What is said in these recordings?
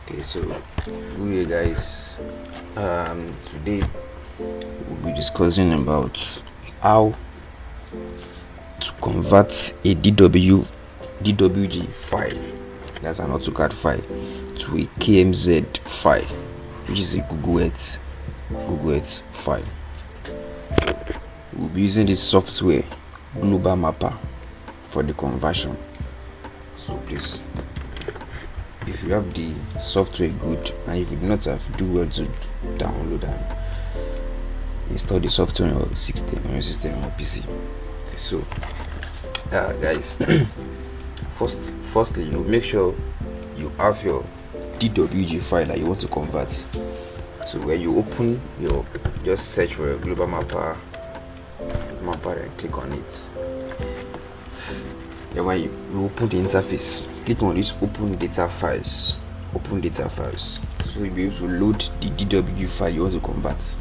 Okay, so good day guys. Today we'll be discussing about how to convert a DWG file, that's an AutoCAD file, to a KMZ file, which is a Google Earth file. So we'll be using this software Global Mapper for the conversion. So please, if you have the software, good, and if you do not have, do well to download and install the software on your system or PC. Okay, so guys, firstly, you make sure you have your DWG file that you want to convert. So when you open just search for a Global Mapper and click on it. Then when you open the interface, click on this open data files. So you'll be able to load the DWG file you want to convert. So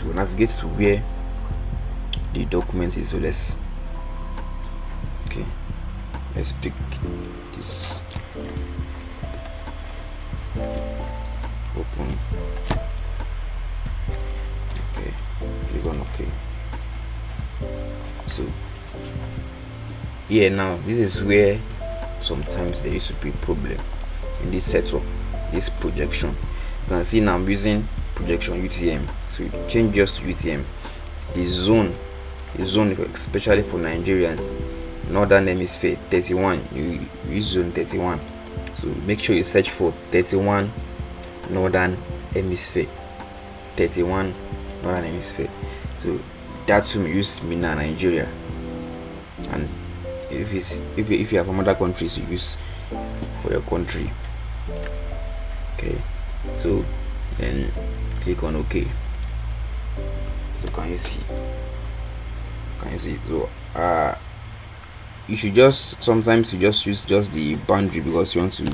we'll navigate to where the document is. So let's pick this, open, click on OK. So here now, this is where sometimes there used to be a problem in this setup, this projection. You can see now I'm using projection UTM. So you change just to UTM. The zone, especially for Nigerians, Northern Hemisphere 31, you use zone 31. So make sure you search for 31 Northern Hemisphere. 31 Northern Hemisphere. So that's whom you use Mina, Nigeria. And if you have from other countries, you use for your country. Okay, so then click on OK. So can you see? So you should sometimes use just the boundary because you want to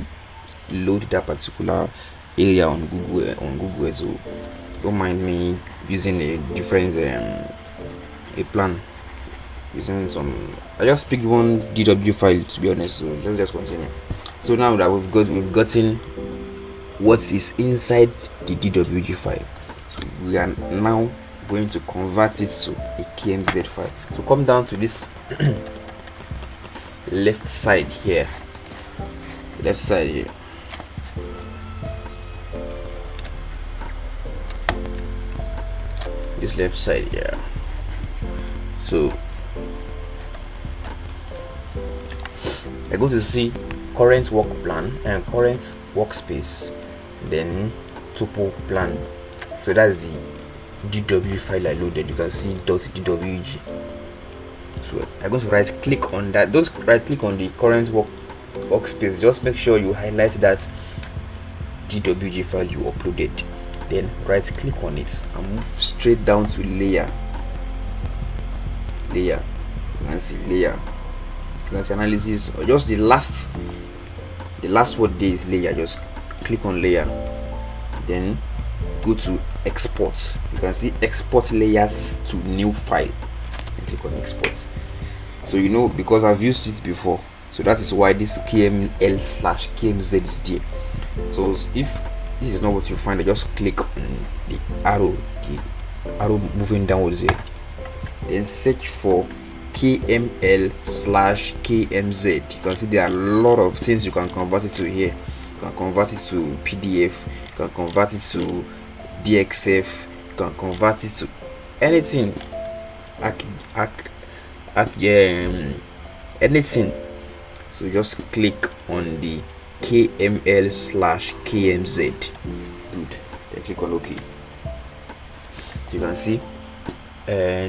load that particular area on Google. So don't mind me using a different a plan. Using some, I just picked one DW file, to be honest. So let's just continue. So now that we've gotten what is inside the DWG file, so we are now going to convert it to a KMZ file. So come down to this left side here. This left side here. So I go to see current work plan and current workspace, then topo plan. So that's the DW file I loaded. You can see .dwg. So I'm going to right click on that. Don't right click on the current workspace. Just make sure you highlight that DWG file you uploaded. Then right click on it and move straight down to layer. You can see layer. You can see analysis, or just the last word there is layer. Just click on layer, then go to export. You can see export layers to new file and click on export. So you know, because I've used it before, so that is why this KML/KMZ is there. So if this is not what you find, just click on the arrow moving downwards here, then search for KML/KMZ. You can see there are a lot of things you can convert it to here. You can convert it to PDF, you can convert it to DXF, you can convert it to anything, anything. So just click on the KML/KMZ. Good. Then click on OK. You can see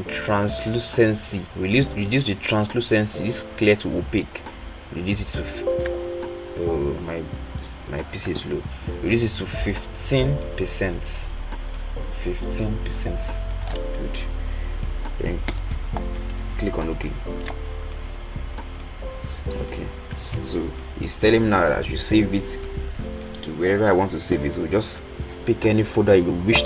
translucency, reduce the translucency. This clear to opaque, reduce it to my PC is low, reduce it to 15%. Good. Then click on OK. So it's telling me now that I should save it to wherever I want to save it. So just pick any folder you wish